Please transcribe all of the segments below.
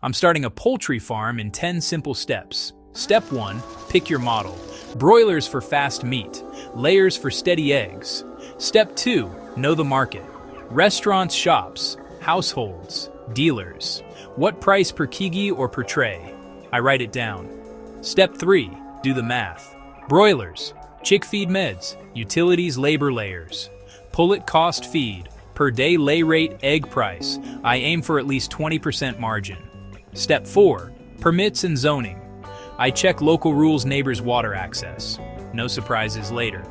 I'm starting a poultry farm in 10 simple steps. Step 1, pick your model. Broilers for fast meat, layers for steady eggs. Step 2, know the market. Restaurants, shops, households, dealers. What price per kg or per tray? I write it down. Step 3, do the math. Broilers, chick feed meds, utilities, labor layers. Pullet cost feed, per day lay rate, egg price. I aim for at least 20% margin. Step 4, permits and zoning. I check local rules, neighbors, water access. No surprises later.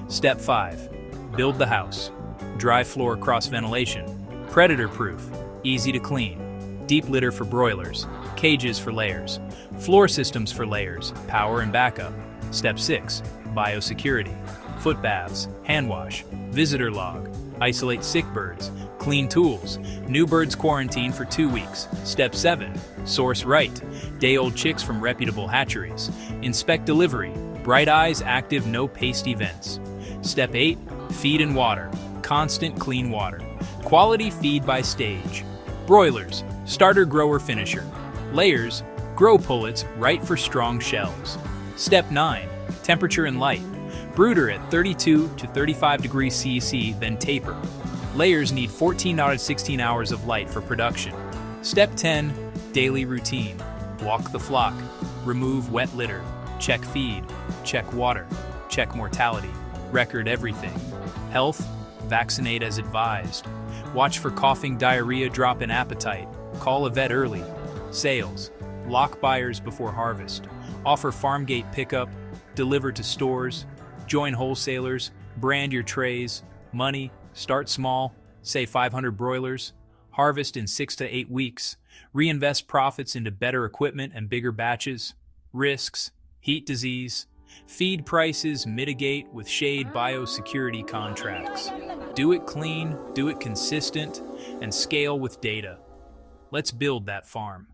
Step 5, build the house. Dry floor, cross ventilation. Predator proof, easy to clean. Deep litter for broilers, cages for layers. Floor systems for layers, power and backup. Step 6, biosecurity. Foot baths, hand wash, visitor log. Isolate sick birds, clean tools. New birds quarantine for 2 weeks. Step 7, source right. Day-old chicks from reputable hatcheries. Inspect delivery. Bright eyes, active, no pasty vents. Step 8, feed and water. Constant clean water. Quality feed by stage. Broilers, starter, grower, finisher. Layers, grow pullets, right for strong shells. Step 9, temperature and light. Brooder at 32 to 35 degrees CC, then taper. Layers need 14 to 16 hours of light for production. Step 10, daily routine. Walk the flock. Remove wet litter. Check feed. Check water. Check mortality. Record everything. Health, vaccinate as advised. Watch for coughing, diarrhea, drop in appetite. Call a vet early. Sales, lock buyers before harvest. Offer farm gate pickup. Deliver to stores. Join wholesalers, brand your trays. Money, start small, say 500 broilers. Harvest in 6 to 8 weeks. Reinvest profits into better equipment and bigger batches. Risks, heat disease. Feed prices mitigate with shade biosecurity contracts. Do it clean, do it consistent, and scale with data. Let's build that farm.